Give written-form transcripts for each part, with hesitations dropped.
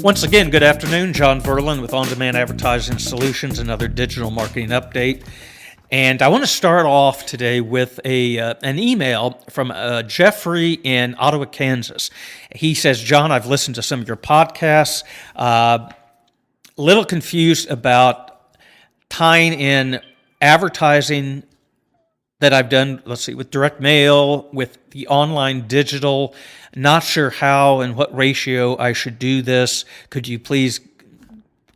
Once again, good afternoon. John Verlin with On-Demand Advertising Solutions, another digital marketing update. And I want to start off today with an email from Jeffrey in Ottawa, Kansas. He says, John, I've listened to some of your podcasts. A little confused about tying in advertising that I've done, with direct mail, with the online digital. Not sure how and what ratio I should do this. Could you please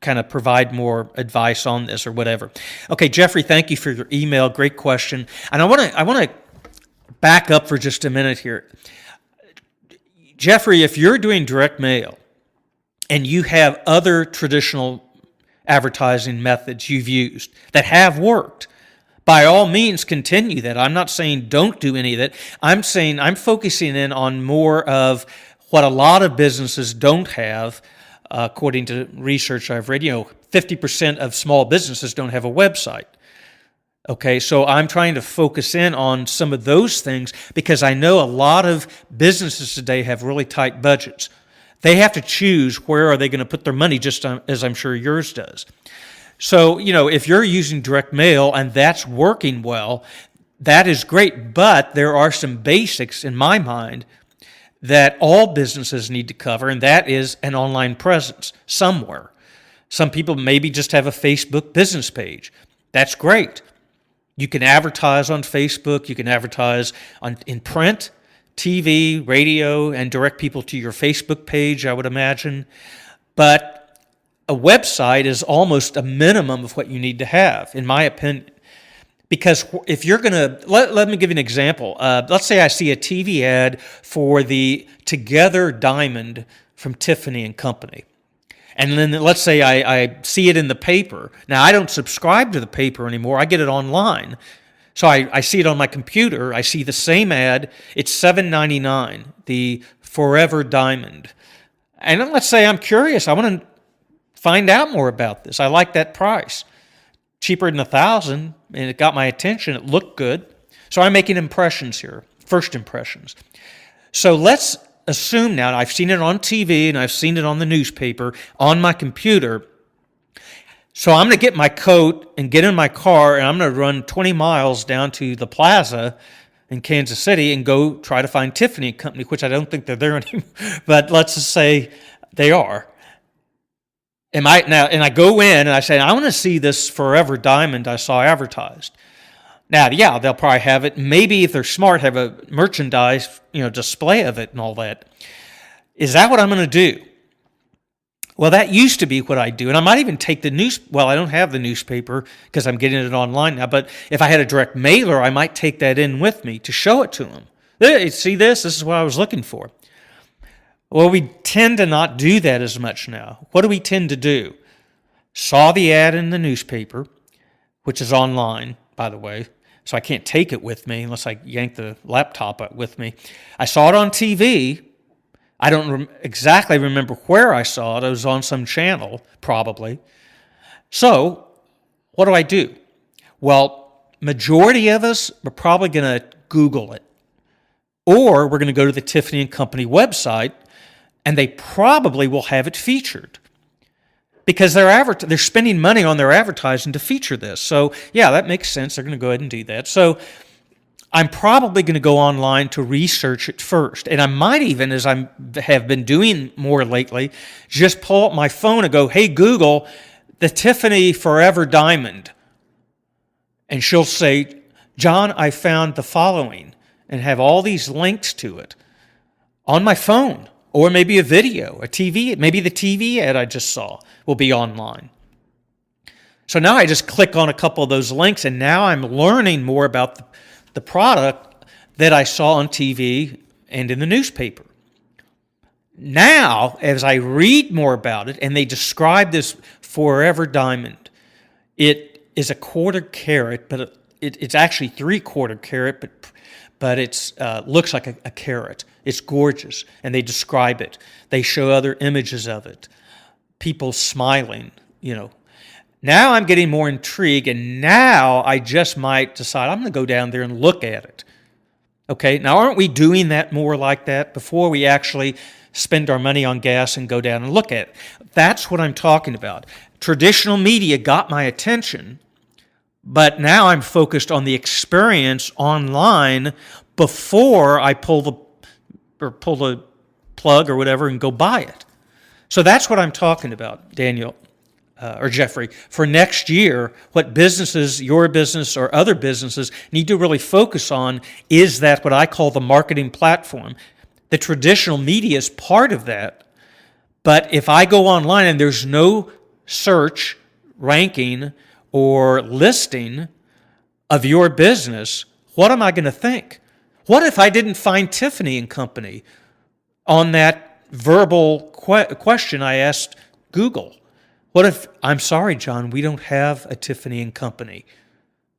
kind of provide more advice on this or whatever? Okay, Jeffrey, thank you for your email. Great question. And I want to back up for just a minute here. Jeffrey, if you're doing direct mail and you have other traditional advertising methods you've used that have worked, by all means, continue that. I'm not saying don't do any of that. I'm saying I'm focusing in on more of what a lot of businesses don't have, according to research I've read. 50% of small businesses don't have a website. Okay, so I'm trying to focus in on some of those things because I know a lot of businesses today have really tight budgets. They have to choose where are they going to put their money, just as I'm sure yours does. So, if you're using direct mail and that's working well, that is great. But there are some basics in my mind that all businesses need to cover, and that is an online presence somewhere. Some people maybe just have a Facebook business page. That's great. You can advertise on Facebook. You can advertise in print, TV, radio, and direct people to your Facebook page, I would imagine. But a website is almost a minimum of what you need to have, in my opinion. Because if you're going to, let me give you an example. Let's say I see a TV ad for the Together Diamond from Tiffany and Company. And then let's say I see it in the paper. Now, I don't subscribe to the paper anymore. I get it online. So I see it on my computer. I see the same ad. It's $7.99, the Forever Diamond. And then let's say I'm curious. I want to find out more about this. I like that price. Cheaper than $1,000, and it got my attention. It looked good. So I'm making impressions here, first impressions. So let's assume now, I've seen it on TV and I've seen it on the newspaper, on my computer. So I'm going to get my coat and get in my car, and I'm going to run 20 miles down to the plaza in Kansas City and go try to find Tiffany & Company, which I don't think they're there anymore, but let's just say they are. And I go in and I say, I want to see this Forever Diamond I saw advertised. Now, yeah, they'll probably have it. Maybe if they're smart, have a merchandise, display of it and all that. Is that what I'm going to do? Well, that used to be what I do. And I might even take I don't have the newspaper because I'm getting it online now. But if I had a direct mailer, I might take that in with me to show it to them. Hey, see this? This is what I was looking for. Well, we tend to not do that as much now. What do we tend to do? Saw the ad in the newspaper, which is online, by the way, so I can't take it with me unless I yank the laptop up with me. I saw it on TV. I don't exactly remember where I saw it. It was on some channel, probably. So what do? Well, majority of us are probably going to Google it. Or we're going to go to the Tiffany & Company website, and they probably will have it featured because they're spending money on their advertising to feature this. So, yeah, that makes sense. They're going to go ahead and do that. So I'm probably going to go online to research it first. And I might even, as I have been doing more lately, just pull up my phone and go, hey, Google, the Tiffany Forever Diamond. And she'll say, John, I found the following, and have all these links to it on my phone. Or maybe a video, a TV, maybe the TV ad I just saw will be online. So now I just click on a couple of those links, and now I'm learning more about the product that I saw on TV and in the newspaper. Now, as I read more about it, and they describe this Forever Diamond, it is a 1/4 carat, but it's actually 3/4 carat, but it's looks like a carat. It's gorgeous, and they describe it. They show other images of it. People smiling, Now I'm getting more intrigued, and now I just might decide I'm going to go down there and look at it. Okay, now aren't we doing that more like that before we actually spend our money on gas and go down and look at it? That's what I'm talking about. Traditional media got my attention, but now I'm focused on the experience online before I pull the plug or whatever and go buy it. So that's what I'm talking about, Daniel. Or Jeffrey, for next year, what businesses, your business or other businesses, need to really focus on is that what I call the marketing platform. The traditional media is part of that, but if I go online and there's no search, ranking, or listing of your business, what am I going to think? What if I didn't find Tiffany and Company on that verbal question I asked Google? What if, I'm sorry, John, we don't have a Tiffany and Company?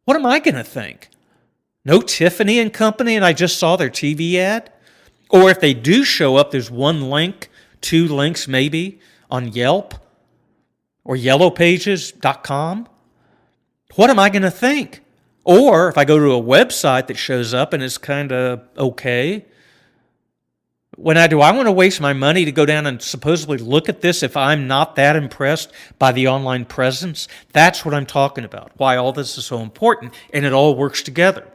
What am I going to think? No Tiffany and Company and I just saw their TV ad? Or if they do show up, there's one link, 2 links maybe on Yelp or yellowpages.com? What am I going to think? Or if I go to a website that shows up and it's kind of okay, do I want to waste my money to go down and supposedly look at this if I'm not that impressed by the online presence? That's what I'm talking about, why all this is so important, and it all works together.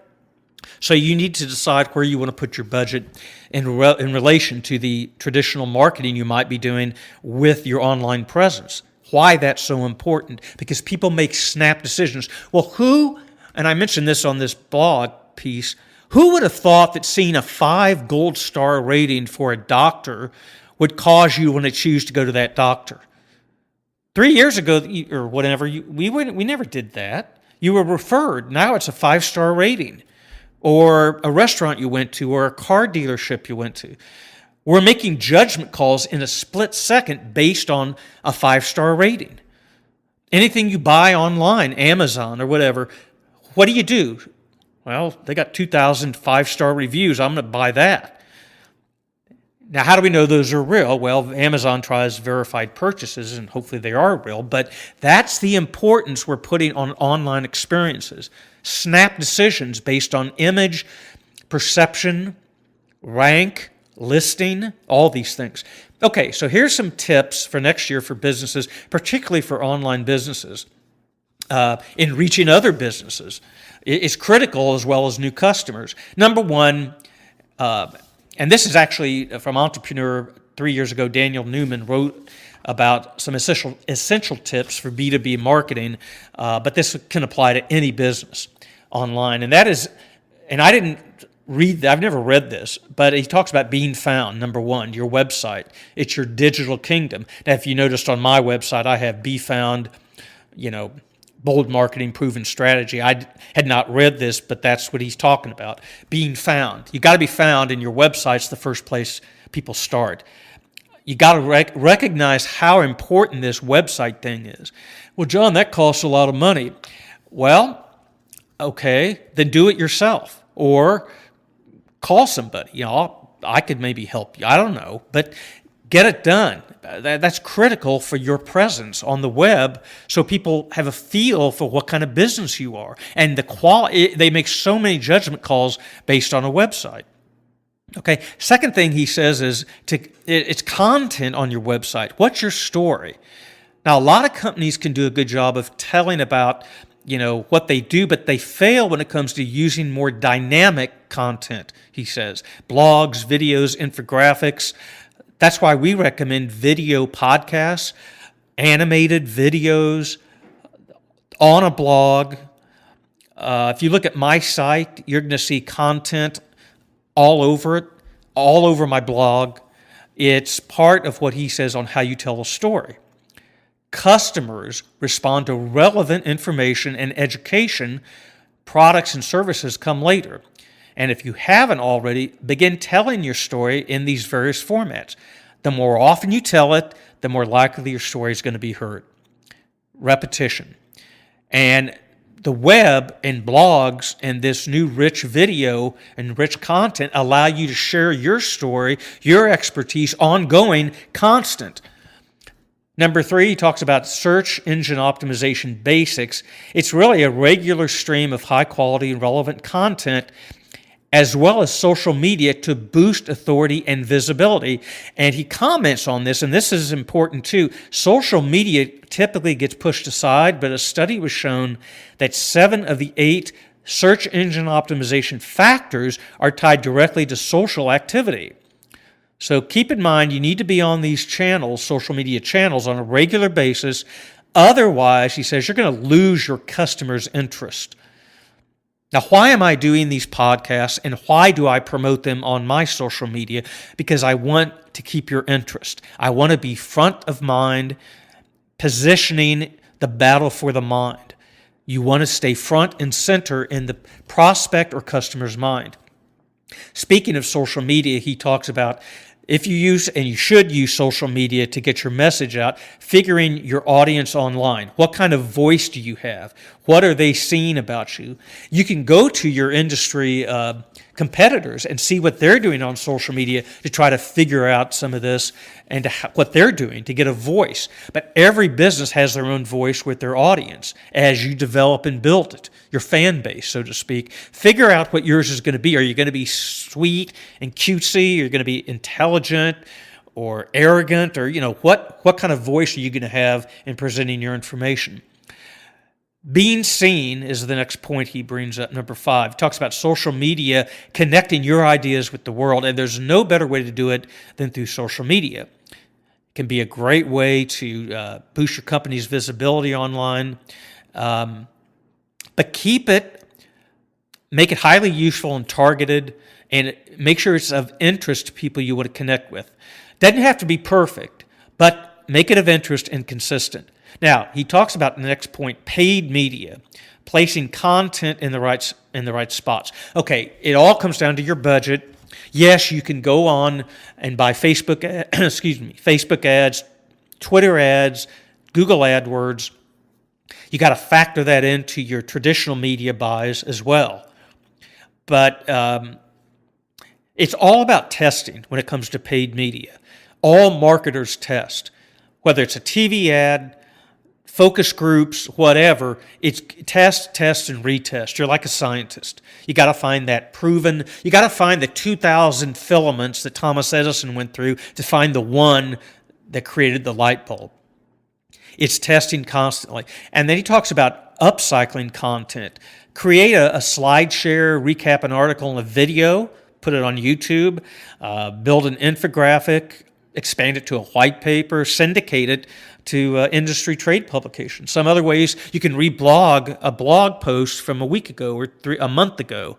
So you need to decide where you want to put your budget in relation to the traditional marketing you might be doing with your online presence. Why that's so important? Because people make snap decisions. Well, and I mentioned this on this blog piece, who would have thought that seeing a 5 gold star rating for a doctor would cause you want to choose to go to that doctor? 3 years ago, or whatever, we never did that. You were referred. Now it's a 5-star rating. Or a restaurant you went to, or a car dealership you went to. We're making judgment calls in a split second based on a 5-star rating. Anything you buy online, Amazon or whatever, what do? Well, they got 2,000 5-star reviews. I'm going to buy that. Now, how do we know those are real? Well, Amazon tries verified purchases, and hopefully they are real. But that's the importance we're putting on online experiences. Snap decisions based on image, perception, rank, listing, all these things. Okay, so here's some tips for next year for businesses, particularly for online businesses, in reaching other businesses. It's critical as well as new customers. Number one, and this is actually from Entrepreneur 3 years ago, Daniel Newman wrote about some essential tips for B2B marketing, but this can apply to any business online. And that is, and I didn't read that, I've never read this, but he talks about being found, number one, your website. It's your digital kingdom. Now, if you noticed on my website, I have Be Found, bold marketing proven strategy. I had not read this, but that's what he's talking about. Being found. You got to be found, and your website's the first place people start. You got to recognize how important this website thing is. Well, John, that costs a lot of money. Well, okay, then do it yourself or call somebody. I could maybe help you. I don't know, but get it done. That's critical for your presence on the web so people have a feel for what kind of business you are. And the quality, they make so many judgment calls based on a website. Okay, second thing he says is it's content on your website. What's your story? Now, a lot of companies can do a good job of telling about what they do, but they fail when it comes to using more dynamic content, he says. Blogs, videos, infographics. That's why we recommend video podcasts, animated videos on a blog. If you look at my site, you're going to see content all over it, all over my blog. It's part of what he says on how you tell a story. Customers respond to relevant information and education. Products and services come later. And if you haven't already, begin telling your story in these various formats. The more often you tell it, the more likely your story is going to be heard. Repetition. And the web and blogs and this new rich video and rich content allow you to share your story, your expertise, ongoing, constant. Number 3, he talks about search engine optimization basics. It's really a regular stream of high quality and relevant content as well as social media to boost authority and visibility. And he comments on this, and this is important too. Social media typically gets pushed aside, but a study was shown that 7 of the 8 search engine optimization factors are tied directly to social activity. So keep in mind, you need to be on these channels, social media channels, on a regular basis. Otherwise, he says, you're going to lose your customers' interest. Now, why am I doing these podcasts, and why do I promote them on my social media? Because I want to keep your interest. I want to be front of mind, positioning the battle for the mind. You want to stay front and center in the prospect or customer's mind. Speaking of social media, he talks about if you use, and you should use, social media to get your message out, figuring your audience online. What kind of voice do you have? What are they seeing about you? You can go to your industry competitors and see what they're doing on social media to try to figure out some of this and what they're doing to get a voice. But every business has their own voice with their audience as you develop and build it, your fan base, so to speak. Figure out what yours is going to be. Are you going to be sweet and cutesy? Are you going to be intelligent or arrogant? Or, what kind of voice are you going to have in presenting your information? Being seen is the next point he brings up, number 5. He talks about social media connecting your ideas with the world, and there's no better way to do it than through social media. It can be a great way to boost your company's visibility online, but make it highly useful and targeted, and make sure it's of interest to people you want to connect with. Doesn't have to be perfect, but make it of interest and consistent. Now, he talks about the next point, paid media, placing content in the right spots. Okay, it all comes down to your budget. Yes, you can go on and buy Facebook ads, Twitter ads, Google AdWords. You got to factor that into your traditional media buys as well. But it's all about testing when it comes to paid media. All marketers test, whether it's a TV ad, focus groups, whatever. It's test, and retest. You're like a scientist. You got to find that proven. You got to find the 2,000 filaments that Thomas Edison went through to find the one that created the light bulb. It's testing constantly. And then he talks about upcycling content. Create a slide share, recap an article in a video, put it on YouTube, build an infographic, expand it to a white paper, syndicate it to industry trade publications. Some other ways, you can reblog a blog post from a week ago or a month ago.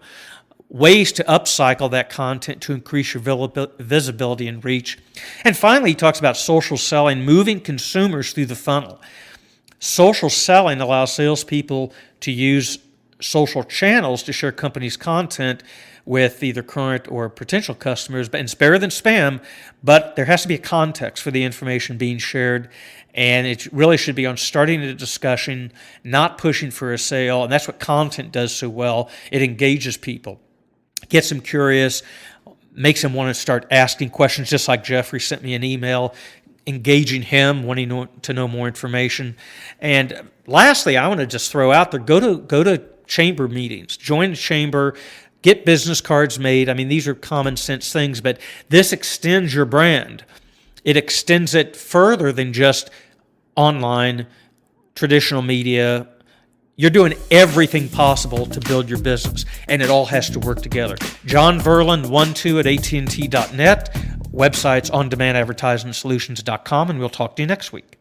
Ways to upcycle that content to increase your visibility and reach. And finally, he talks about social selling, moving consumers through the funnel. Social selling allows salespeople to use social channels to share companies' content with either current or potential customers, and it's better than spam, but there has to be a context for the information being shared, and it really should be on starting a discussion, not pushing for a sale, and that's what content does so well. It engages people, gets them curious, makes them want to start asking questions, just like Jeffrey sent me an email engaging him, wanting to know more information. And lastly, I want to just throw out there, go to chamber meetings, join the chamber, get business cards made. I mean, these are common sense things, but this extends your brand. It extends it further than just online, traditional media. You're doing everything possible to build your business, and it all has to work together. John Verlin, 12 at AT&T.net. Websites ondemandadvertisementsolutions.com, and we'll talk to you next week.